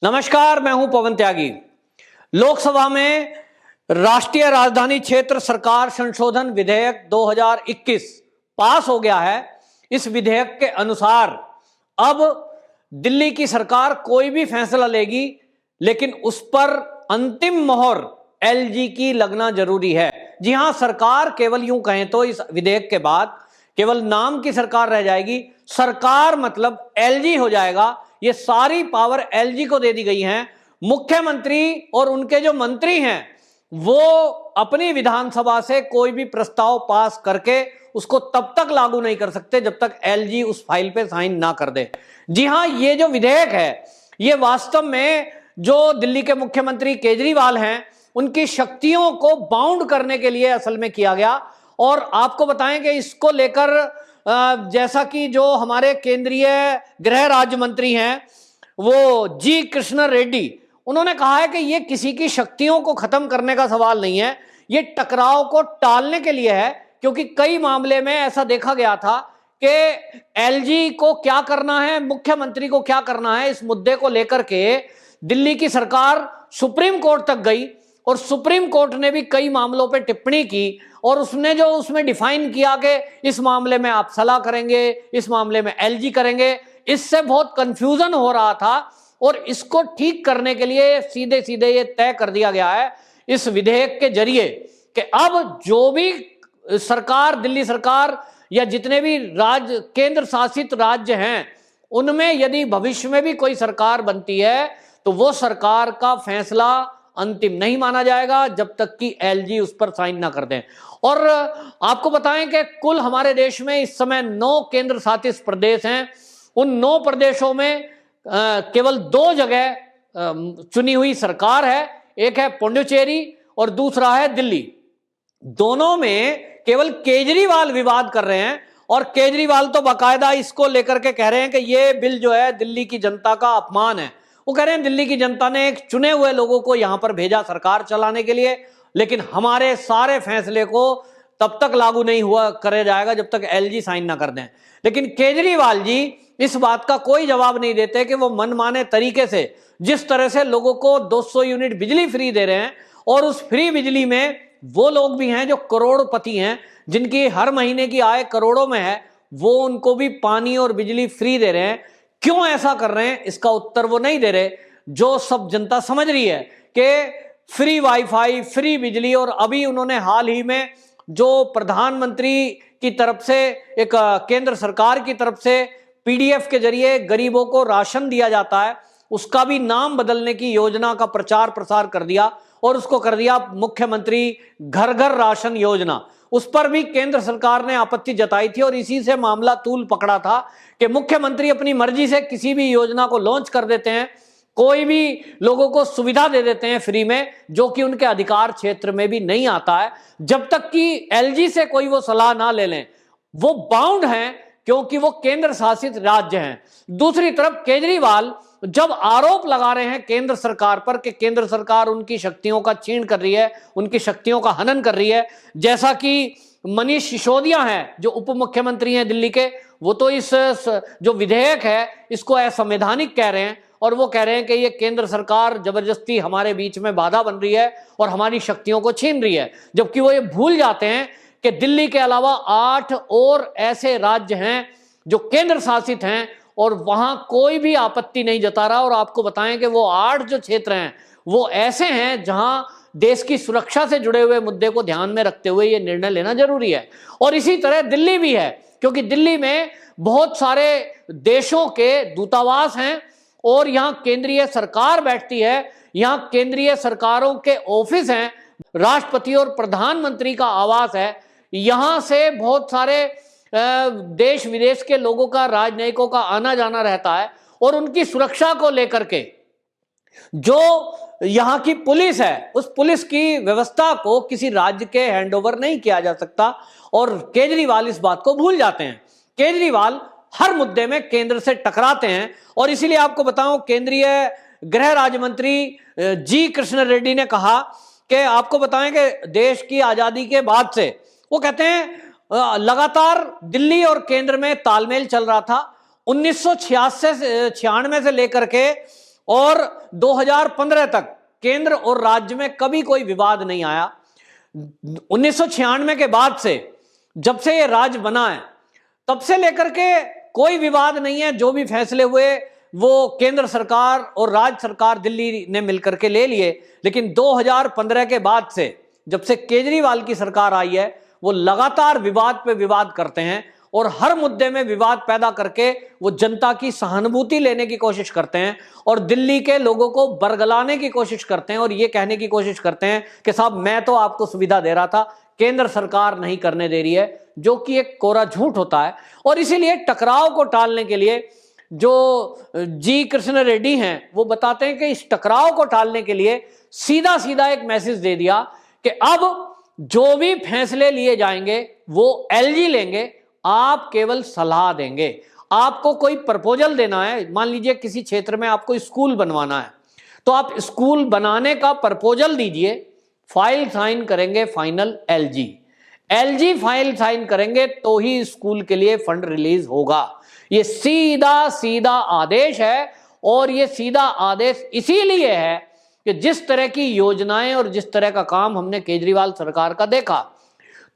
नमस्कार, मैं हूं पवन त्यागी। लोकसभा में राष्ट्रीय राजधानी क्षेत्र सरकार संशोधन विधेयक 2021 पास हो गया है। इस विधेयक के अनुसार अब दिल्ली की सरकार कोई भी फैसला लेगी, लेकिन उस पर अंतिम मोहर एलजी की लगना जरूरी है। जी हां, सरकार केवल यूं कहें तो इस विधेयक के बाद केवल नाम की सरकार रह जाएगी। सरकार मतलब एलजी हो जाएगा। ये सारी पावर एलजी को दे दी गई है। मुख्यमंत्री और उनके जो मंत्री हैं वो अपनी विधानसभा से कोई भी प्रस्ताव पास करके उसको तब तक लागू नहीं कर सकते जब तक एलजी उस फाइल पे साइन ना कर दे। जी हां, ये जो विधेयक है ये वास्तव में जो दिल्ली के मुख्यमंत्री केजरीवाल हैं उनकी शक्तियों को बाउंड करने के लिए असल में किया गया। और आपको बताएं कि इसको लेकर जैसा कि जो हमारे केंद्रीय गृह राज्य मंत्री हैं वो जी कृष्ण रेड्डी, उन्होंने कहा है कि ये किसी की शक्तियों को खत्म करने का सवाल नहीं है, ये टकराव को टालने के लिए है। क्योंकि कई मामले में ऐसा देखा गया था कि एलजी को क्या करना है, मुख्यमंत्री को क्या करना है, इस मुद्दे को लेकर के दिल्ली की सरकार सुप्रीम कोर्ट तक गई और सुप्रीम कोर्ट ने भी कई मामलों पे टिप्पणी की और उसने जो उसमें डिफाइन किया कि इस मामले में आप सलाह करेंगे, इस मामले में एलजी करेंगे। इससे बहुत कंफ्यूजन हो रहा था और इसको ठीक करने के लिए सीधे सीधे ये तय कर दिया गया है इस विधेयक के जरिए कि अब जो भी सरकार, दिल्ली सरकार या जितने भी राज्य, केंद्र शासित राज्य हैं, उनमें यदि भविष्य में भी कोई सरकार बनती है तो वो सरकार का फैसला अंतिम नहीं माना जाएगा जब तक कि एलजी उस पर साइन ना कर दें। और आपको बताएं कि कुल हमारे देश में इस समय 9 केंद्र शासित प्रदेश हैं। उन 9 प्रदेशों में केवल 2 जगह चुनी हुई सरकार है, एक है पुडुचेरी और दूसरा है दिल्ली। दोनों में केवल केजरीवाल विवाद कर रहे हैं और केजरीवाल तो बाकायदा इसको लेकर के कह रहे हैं कि ये बिल जो है दिल्ली की जनता का अपमान है। वो कह रहे हैं दिल्ली की जनता ने एक चुने हुए लोगों को यहां पर भेजा सरकार चलाने के लिए, लेकिन हमारे सारे फैसले को तब तक लागू नहीं हुआ करे जाएगा जब तक एलजी साइन ना कर दें। लेकिन केजरीवाल जी इस बात का कोई जवाब नहीं देते कि वो मनमाने तरीके से जिस तरह से लोगों को 200 यूनिट बिजली फ्री दे रहे हैं और उस फ्री बिजली में वो लोग भी हैं जो करोड़पति हैं, जिनकी हर महीने की आय करोड़ों में है, वो उनको भी पानी और बिजली फ्री दे रहे हैं। क्यों ऐसा कर रहे हैं इसका उत्तर वो नहीं दे रहे। जो सब जनता समझ रही है कि फ्री वाईफाई, फ्री बिजली, और अभी उन्होंने हाल ही में जो प्रधानमंत्री की तरफ से, एक केंद्र सरकार की तरफ से पीडीएफ के जरिए गरीबों को राशन दिया जाता है, उसका भी नाम बदलने की योजना का प्रचार प्रसार कर दिया और उसको कर दिया मुख्यमंत्री घर घर राशन योजना। उस पर भी केंद्र सरकार ने आपत्ति जताई थी और इसी से मामला तूल पकड़ा था कि मुख्यमंत्री अपनी मर्जी से किसी भी योजना को लॉन्च कर देते हैं, कोई भी लोगों को सुविधा दे देते हैं फ्री में, जो कि उनके अधिकार क्षेत्र में भी नहीं आता है, जब तक कि एलजी से कोई वो सलाह ना ले लें। वो बाउंड हैं क्योंकि वो केंद्र शासित राज्य हैं। दूसरी तरफ केजरीवाल जब आरोप लगा रहे हैं केंद्र सरकार पर कि केंद्र सरकार उनकी शक्तियों का छीन कर रही है, उनकी शक्तियों का हनन कर रही है, जैसा कि मनीष सिसोदिया हैं जो उप मुख्यमंत्री हैं दिल्ली के, वो तो इस जो विधेयक है इसको असंवैधानिक कह रहे हैं और वो कह रहे हैं कि ये केंद्र सरकार जबरदस्ती हमारे बीच में बाधा बन रही है और हमारी शक्तियों को छीन रही है। जबकि वो ये भूल जाते हैं कि दिल्ली के अलावा 8 और ऐसे राज्य हैं जो केंद्र शासित हैं और वहां कोई भी आपत्ति नहीं जता रहा। और आपको बताएं कि वो 8 जो क्षेत्र हैं वो ऐसे हैं जहां देश की सुरक्षा से जुड़े हुए मुद्दे को ध्यान में रखते हुए ये निर्णय लेना जरूरी है। और इसी तरह दिल्ली भी है, क्योंकि दिल्ली में बहुत सारे देशों के दूतावास हैं और यहाँ केंद्रीय सरकार बैठती है, यहाँ केंद्रीय सरकारों के ऑफिस हैं, राष्ट्रपति और प्रधानमंत्री का आवास है। यहां से बहुत सारे देश विदेश के लोगों का, राजनयिकों का आना जाना रहता है और उनकी सुरक्षा को लेकर के जो यहां की पुलिस है, उस पुलिस की व्यवस्था को किसी राज्य के हैंडओवर नहीं किया जा सकता। और केजरीवाल इस बात को भूल जाते हैं। केजरीवाल हर मुद्दे में केंद्र से टकराते हैं और इसीलिए आपको बताऊं, केंद्रीय गृह राज्य मंत्री जी कृष्ण रेड्डी ने कहा कि आपको बताएं कि देश की आजादी के बाद से, वो कहते हैं लगातार दिल्ली और केंद्र में तालमेल चल रहा था। 1996 से लेकर के और 2015 तक केंद्र और राज्य में कभी कोई विवाद नहीं आया। 1996 के बाद से, जब से ये राज्य बना है, तब से लेकर के कोई विवाद नहीं है। जो भी फैसले हुए वो केंद्र सरकार और राज्य सरकार दिल्ली ने मिलकर के ले लिए। लेकिन 2015 के बाद से, जब से केजरीवाल की सरकार आई है, वो लगातार विवाद पे विवाद करते हैं और हर मुद्दे में विवाद पैदा करके वो जनता की सहानुभूति लेने की कोशिश करते हैं और दिल्ली के लोगों को बरगलाने की कोशिश करते हैं और ये कहने की कोशिश करते हैं कि साहब मैं तो आपको सुविधा दे रहा था, केंद्र सरकार नहीं करने दे रही है, जो कि एक कोरा झूठ होता है। और इसीलिए टकराव को टालने के लिए जो जी कृष्ण रेड्डी हैं वो बताते हैं कि इस टकराव को टालने के लिए सीधा सीधा एक मैसेज दे दिया कि अब जो भी फैसले लिए जाएंगे वो एलजी लेंगे, आप केवल सलाह देंगे। आपको कोई प्रपोजल देना है, मान लीजिए किसी क्षेत्र में आपको स्कूल बनवाना है, तो आप स्कूल बनाने का प्रपोजल दीजिए, फाइल साइन करेंगे फाइनल एलजी फाइल साइन करेंगे तो ही स्कूल के लिए फंड रिलीज होगा। ये सीधा सीधा आदेश है और ये सीधा आदेश इसीलिए है कि जिस तरह की योजनाएं और जिस तरह का काम हमने केजरीवाल सरकार का देखा,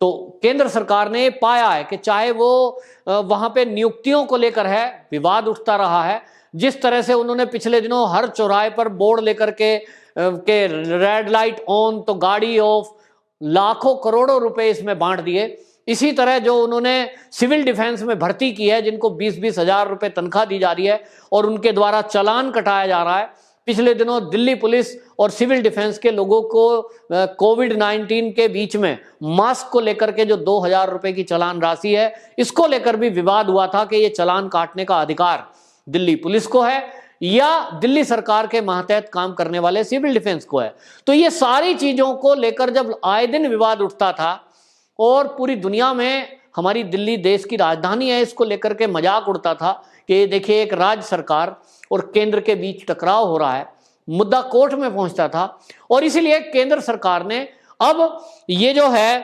तो केंद्र सरकार ने पाया है कि चाहे वो वहां पे नियुक्तियों को लेकर है, विवाद उठता रहा है। जिस तरह से उन्होंने पिछले दिनों हर चौराहे पर बोर्ड लेकर के रेड लाइट ऑन तो गाड़ी ऑफ, लाखों करोड़ों रुपए इसमें बांट दिए। इसी तरह जो उन्होंने सिविल डिफेंस में भर्ती की है, जिनको 20-20 हजार रुपए तनख्वाह दी जा रही है और उनके द्वारा चालान कटाया जा रहा है। पिछले दिनों दिल्ली पुलिस और सिविल डिफेंस के लोगों को कोविड-19 के बीच में मास्क को लेकर के जो 2000 रुपए की चालान राशि है, इसको लेकर भी विवाद हुआ था कि ये चालान काटने का अधिकार दिल्ली पुलिस को है या दिल्ली सरकार के मातहत काम करने वाले सिविल डिफेंस को है। तो ये सारी चीजों को लेकर जब आए दिन विवाद उठता था और पूरी दुनिया में हमारी दिल्ली देश की राजधानी है, इसको लेकर के मजाक उड़ता था कि देखिए एक राज्य सरकार और केंद्र के बीच टकराव हो रहा है, मुद्दा कोर्ट में पहुंचता था। और इसीलिए केंद्र सरकार ने अब ये जो है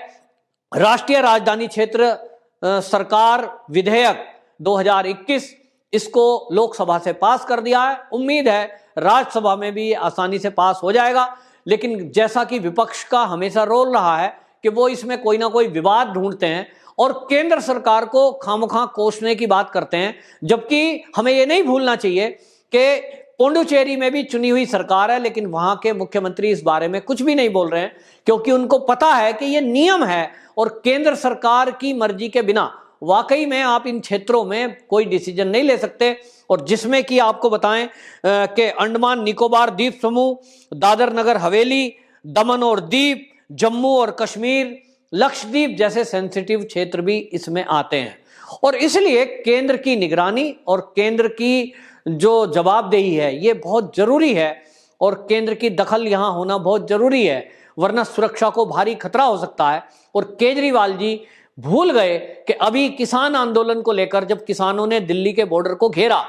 राष्ट्रीय राजधानी क्षेत्र सरकार विधेयक 2021 इसको लोकसभा से पास कर दिया है। उम्मीद है राज्यसभा में भी आसानी से पास हो जाएगा। लेकिन जैसा कि विपक्ष का हमेशा रोल रहा है कि वो इसमें कोई ना कोई विवाद ढूंढते हैं और केंद्र सरकार को खामखा कोसने की बात करते हैं, जबकि हमें ये नहीं भूलना चाहिए कि पुडुचेरी में भी चुनी हुई सरकार है, लेकिन वहां के मुख्यमंत्री इस बारे में कुछ भी नहीं बोल रहे हैं, क्योंकि उनको पता है कि ये नियम है और केंद्र सरकार की मर्जी के बिना वाकई में आप इन क्षेत्रों में कोई डिसीजन नहीं ले सकते। और जिसमें कि आपको बताएं कि अंडमान निकोबार द्वीप समूह, दादर नगर हवेली, दमन और दीप, जम्मू और कश्मीर, लक्षद्वीप जैसे सेंसिटिव क्षेत्र भी इसमें आते हैं। और इसलिए केंद्र की निगरानी और केंद्र की जो जवाबदेही है ये बहुत जरूरी है और केंद्र की दखल यहां होना बहुत जरूरी है, वरना सुरक्षा को भारी खतरा हो सकता है। और केजरीवाल जी भूल गए कि अभी किसान आंदोलन को लेकर जब किसानों ने दिल्ली के बॉर्डर को घेरा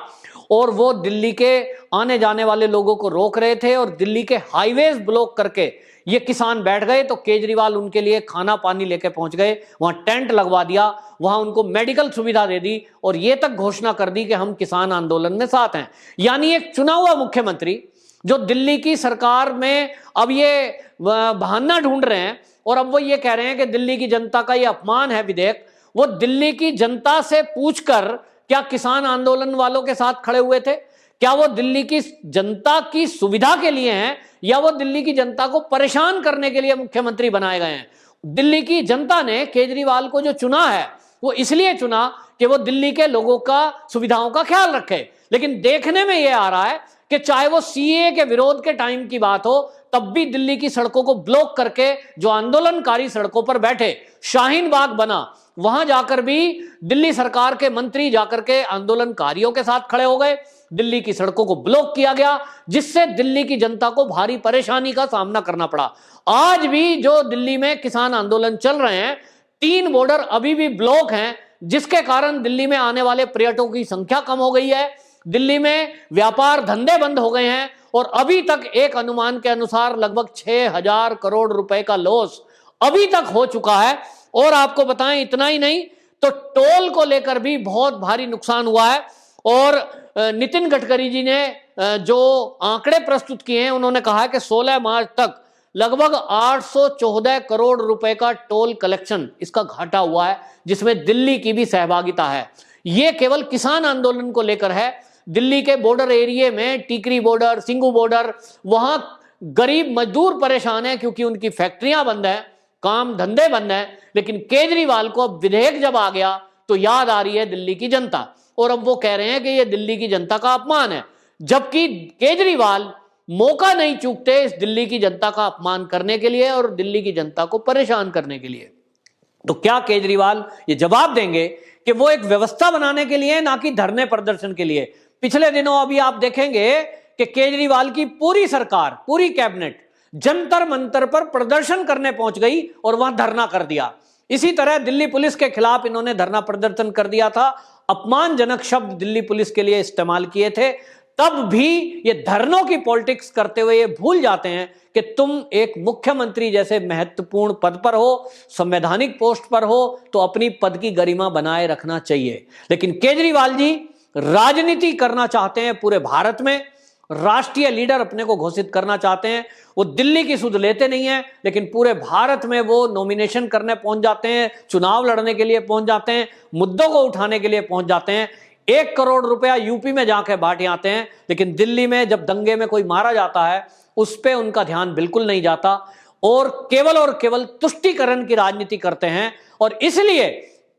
और वो दिल्ली के आने जाने वाले लोगों को रोक रहे थे और दिल्ली के हाईवेज ब्लॉक करके ये किसान बैठ गए, तो केजरीवाल उनके लिए खाना पानी लेके पहुंच गए, वहां टेंट लगवा दिया, वहां उनको मेडिकल सुविधा दे दी और ये तक घोषणा कर दी कि हम किसान आंदोलन में साथ हैं। यानी एक चुना हुआ मुख्यमंत्री जो दिल्ली की सरकार में अब ये बहाना ढूंढ रहे हैं और अब वो ये कह रहे हैं कि दिल्ली की जनता का ये अपमान है विधेयक। वो दिल्ली की जनता से पूछकर क्या किसान आंदोलन वालों के साथ खड़े हुए थे? क्या वो दिल्ली की जनता की सुविधा के लिए हैं या वो दिल्ली की जनता को परेशान करने के लिए मुख्यमंत्री बनाए गए हैं? दिल्ली की जनता ने केजरीवाल को जो चुना है वो इसलिए चुना कि वो दिल्ली के लोगों का सुविधाओं का ख्याल रखे। लेकिन देखने में ये आ रहा है कि चाहे वो सीए के विरोध के टाइम की बात हो, तब भी दिल्ली की सड़कों को ब्लॉक करके जो आंदोलनकारी सड़कों पर बैठे, शाहीन बाग बना, वहां जाकर भी दिल्ली सरकार के मंत्री जाकर के आंदोलनकारियों के साथ खड़े हो गए, दिल्ली की सड़कों को ब्लॉक किया गया, जिससे दिल्ली की जनता को भारी परेशानी का सामना करना पड़ा। आज भी जो दिल्ली में किसान आंदोलन चल रहे हैं, 3 बॉर्डर अभी भी ब्लॉक हैं, जिसके कारण दिल्ली में आने वाले पर्यटकों की संख्या कम हो गई है, दिल्ली में व्यापार धंधे बंद हो गए हैं और अभी तक एक अनुमान के अनुसार लगभग 6000 करोड़ रुपए का लॉस अभी तक हो चुका है। और आपको बताएं इतना ही नहीं तो टोल को लेकर भी बहुत भारी नुकसान हुआ है। और नितिन गडकरी जी ने जो आंकड़े प्रस्तुत किए हैं, उन्होंने कहा है कि 16 मार्च तक लगभग 814 करोड़ रुपए का टोल कलेक्शन इसका घाटा हुआ है, जिसमें दिल्ली की भी सहभागिता है। यह केवल किसान आंदोलन को लेकर है। दिल्ली के बॉर्डर एरिया में, टीकरी बॉर्डर, सिंघू बॉर्डर, वहां गरीब मजदूर परेशान है क्योंकि उनकी फैक्ट्रियां बंद है, काम धंधे बंद है। लेकिन केजरीवाल को अब विधेयक जब आ गया तो याद आ रही है दिल्ली की जनता, और अब वो कह रहे हैं कि ये दिल्ली की जनता का अपमान है, जबकि केजरीवाल मौका नहीं चूकते इस दिल्ली की जनता का अपमान करने के लिए और दिल्ली की जनता को परेशान करने के लिए। तो क्या केजरीवाल ये जवाब देंगे कि वो एक व्यवस्था बनाने के लिए, ना कि धरने प्रदर्शन के लिए? पिछले दिनों अभी आप देखेंगे कि केजरीवाल की पूरी सरकार, पूरी कैबिनेट जंतर मंतर पर प्रदर्शन करने पहुंच गई और वहां धरना कर दिया। इसी तरह दिल्ली पुलिस के खिलाफ इन्होंने धरना प्रदर्शन कर दिया था, अपमानजनक शब्द दिल्ली पुलिस के लिए इस्तेमाल किए थे। तब भी ये धरनों की पॉलिटिक्स करते हुए ये भूल जाते हैं कि तुम एक मुख्यमंत्री जैसे महत्वपूर्ण पद पर हो, संवैधानिक पोस्ट पर हो, तो अपनी पद की गरिमा बनाए रखना चाहिए। लेकिन केजरीवाल जी राजनीति करना चाहते हैं, पूरे भारत में राष्ट्रीय लीडर अपने को घोषित करना चाहते हैं। वो दिल्ली की सुध लेते नहीं है, लेकिन पूरे भारत में वो नॉमिनेशन करने पहुंच जाते हैं, चुनाव लड़ने के लिए पहुंच जाते हैं, मुद्दों को उठाने के लिए पहुंच जाते हैं। 1 करोड़ रुपया यूपी में जाके बांटे आते हैं, लेकिन दिल्ली में जब दंगे में कोई मारा जाता है उस पर उनका ध्यान बिल्कुल नहीं जाता, और केवल तुष्टीकरण की राजनीति करते हैं। और इसलिए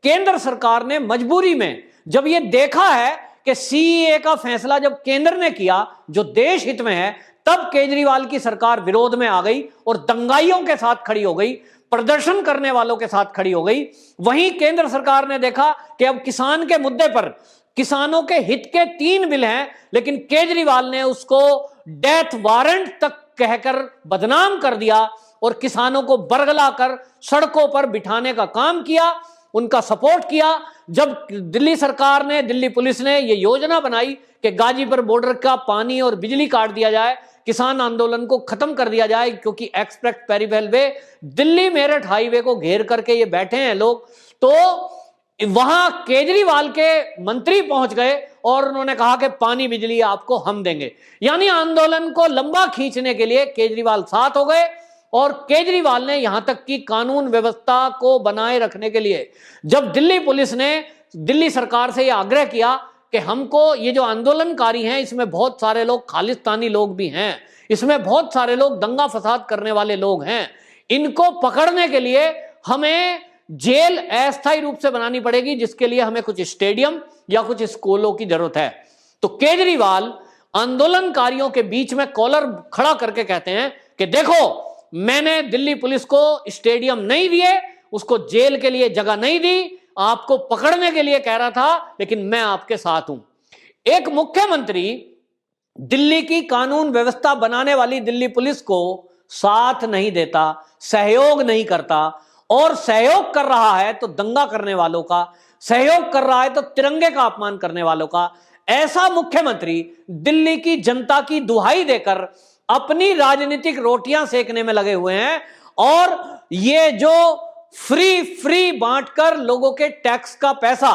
केंद्र सरकार ने मजबूरी में जब ये देखा है कि सीएए का फैसला जब केंद्र ने किया जो देश हित में है, तब केजरीवाल की सरकार विरोध में आ गई और दंगाइयों के साथ खड़ी हो गई, प्रदर्शन करने वालों के साथ खड़ी हो गई। वहीं केंद्र सरकार ने देखा कि अब किसान के मुद्दे पर, किसानों के हित के 3 बिल हैं, लेकिन केजरीवाल ने उसको डेथ वारंट तक कहकर बदनाम कर दिया और किसानों को बरगलाकर सड़कों पर बिठाने का काम किया, उनका सपोर्ट किया। जब दिल्ली सरकार ने, दिल्ली पुलिस ने यह योजना बनाई कि गाजीपुर बॉर्डर का पानी और बिजली काट दिया जाए, किसान आंदोलन को खत्म कर दिया जाए, क्योंकि एक्सप्रेस पेरीफेल वे दिल्ली मेरठ हाईवे को घेर करके ये बैठे हैं लोग, तो वहां केजरीवाल के मंत्री पहुंच गए और उन्होंने कहा कि पानी बिजली आपको हम देंगे। यानी आंदोलन को लंबा खींचने के लिए केजरीवाल साथ हो गए, और केजरीवाल ने यहां तक कि कानून व्यवस्था को बनाए रखने के लिए जब दिल्ली पुलिस ने दिल्ली सरकार से यह आग्रह किया कि हमको, ये जो आंदोलनकारी हैं इसमें बहुत सारे लोग खालिस्तानी लोग भी हैं, इसमें बहुत सारे लोग दंगा फसाद करने वाले लोग हैं, इनको पकड़ने के लिए हमें जेल अस्थायी रूप से बनानी पड़ेगी, जिसके लिए हमें कुछ स्टेडियम या कुछ स्कूलों की जरूरत है। तो केजरीवाल आंदोलनकारियों के बीच में कॉलर खड़ा करके कहते हैं कि देखो, मैंने दिल्ली पुलिस को स्टेडियम नहीं दिए, उसको जेल के लिए जगह नहीं दी, आपको पकड़ने के लिए कह रहा था, लेकिन मैं आपके साथ हूं। एक मुख्यमंत्री दिल्ली की कानून व्यवस्था बनाने वाली दिल्ली पुलिस को साथ नहीं देता, सहयोग नहीं करता, और सहयोग कर रहा है तो दंगा करने वालों का, सहयोग कर रहा है तो तिरंगे का अपमान करने वालों का, ऐसा मुख्यमंत्री दिल्ली की जनता की दुहाई देकर अपनी राजनीतिक रोटियां सेकने में लगे हुए हैं। और ये जो फ्री बांटकर लोगों के टैक्स का पैसा,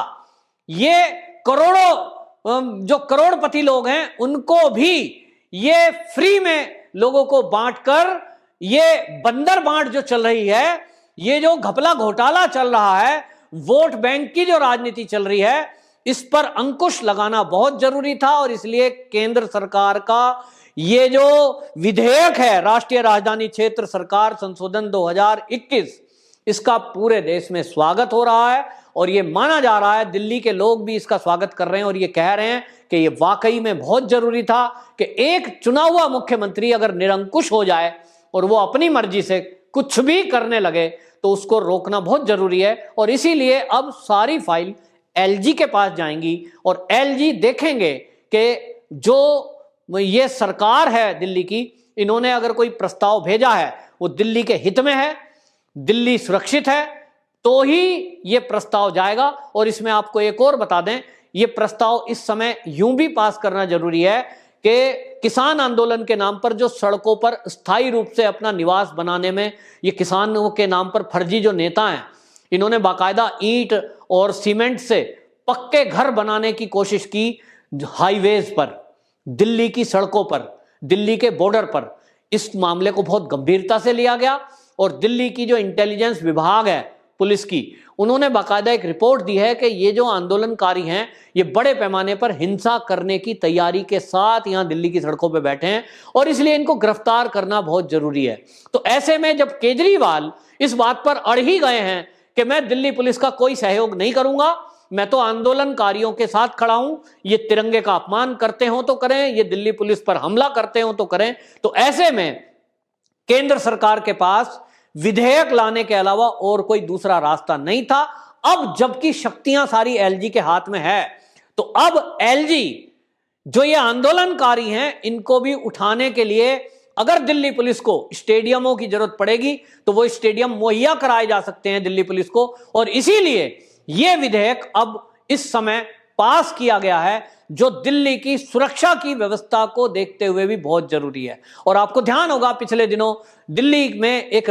ये करोड़ों जो करोड़पति लोग हैं उनको भी ये फ्री में लोगों को बांटकर, ये बंदर बांट जो चल रही है, ये जो घपला घोटाला चल रहा है, वोट बैंक की जो राजनीति चल रही है, इस पर अंकुश लगाना बहुत जरूरी था। और इसलिए केंद्र सरकार का ये जो विधेयक है, राष्ट्रीय राजधानी क्षेत्र सरकार संशोधन 2021, इसका पूरे देश में स्वागत हो रहा है। और ये माना जा रहा है, दिल्ली के लोग भी इसका स्वागत कर रहे हैं और ये कह रहे हैं कि ये वाकई में बहुत जरूरी था कि एक चुना हुआ मुख्यमंत्री अगर निरंकुश हो जाए और वो अपनी मर्जी से कुछ भी करने लगे तो उसको रोकना बहुत जरूरी है। और इसीलिए अब सारी फाइल एलजी के पास जाएंगी और एलजी देखेंगे कि जो ये सरकार है दिल्ली की, इन्होंने अगर कोई प्रस्ताव भेजा है वो दिल्ली के हित में है, दिल्ली सुरक्षित है, तो ही ये प्रस्ताव जाएगा। और इसमें आपको एक और बता दें, ये प्रस्ताव इस समय यूं भी पास करना जरूरी है कि किसान आंदोलन के नाम पर जो सड़कों पर स्थायी रूप से अपना निवास बनाने में, ये किसानों के नाम पर फर्जी जो नेता हैं, इन्होंने बाकायदा ईंट और सीमेंट से पक्के घर बनाने की कोशिश की हाईवेज पर, दिल्ली की सड़कों पर, दिल्ली के बॉर्डर पर इस मामले को बहुत गंभीरता से लिया गया और दिल्ली की जो इंटेलिजेंस विभाग है पुलिस की, उन्होंने बाकायदा एक रिपोर्ट दी है कि ये जो आंदोलनकारी हैं ये बड़े पैमाने पर हिंसा करने की तैयारी के साथ यहां दिल्ली की सड़कों पे बैठे हैं और इसलिए इनको गिरफ्तार करना बहुत जरूरी है। तो ऐसे में जब केजरीवाल इस बात पर अड़ ही गए हैं कि मैं दिल्ली पुलिस का कोई सहयोग नहीं करूंगा, मैं तो आंदोलनकारियों के साथ खड़ा हूं, ये तिरंगे का अपमान करते हो तो करें, ये दिल्ली पुलिस पर हमला करते हो तो करें, तो ऐसे में केंद्र सरकार के पास विधेयक लाने के अलावा और कोई दूसरा रास्ता नहीं था। अब जबकि शक्तियां सारी एलजी के हाथ में है, तो अब एलजी जो ये आंदोलनकारी हैं इनको भी उठाने के लिए अगर दिल्ली पुलिस को स्टेडियमों की जरूरत पड़ेगी तो वो स्टेडियम मुहैया कराए जा सकते हैं दिल्ली पुलिस को, और इसीलिए यह विधेयक अब इस समय पास किया गया है जो दिल्ली की सुरक्षा की व्यवस्था को देखते हुए भी बहुत जरूरी है। और आपको ध्यान होगा पिछले दिनों दिल्ली में एक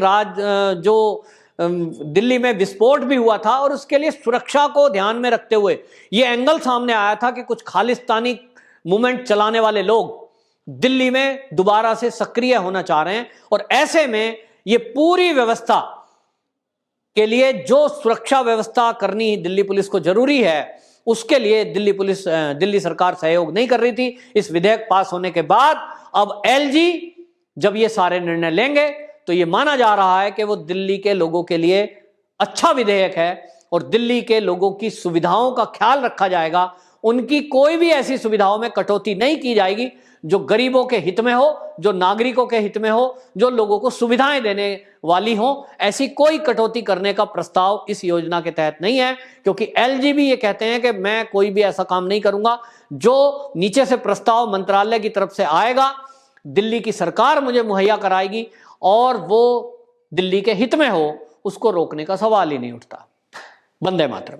दिल्ली में विस्फोट भी हुआ था और उसके लिए सुरक्षा को ध्यान में रखते हुए यह एंगल सामने आया था कि कुछ खालिस्तानी मूवमेंट चलाने वाले लोग दिल्ली में दोबारा से सक्रिय होना चाह रहे हैं, और ऐसे में यह पूरी व्यवस्था के लिए जो सुरक्षा व्यवस्था करनी दिल्ली पुलिस को जरूरी है उसके लिए दिल्ली सरकार सहयोग नहीं कर रही थी। इस विधेयक पास होने के बाद अब एलजी जब ये सारे निर्णय लेंगे तो ये माना जा रहा है कि वो दिल्ली के लोगों के लिए अच्छा विधेयक है और दिल्ली के लोगों की सुविधाओं का ख्याल रखा जाएगा, उनकी कोई भी ऐसी सुविधाओं में कटौती नहीं की जाएगी जो गरीबों के हित में हो, जो नागरिकों के हित में हो, जो लोगों को सुविधाएं देने वाली हो। ऐसी कोई कटौती करने का प्रस्ताव इस योजना के तहत नहीं है, क्योंकि एलजी भी ये कहते हैं कि मैं कोई भी ऐसा काम नहीं करूंगा, जो नीचे से प्रस्ताव मंत्रालय की तरफ से आएगा दिल्ली की सरकार मुझे मुहैया कराएगी और वो दिल्ली के हित में हो, उसको रोकने का सवाल ही नहीं उठता। वंदे मातरम।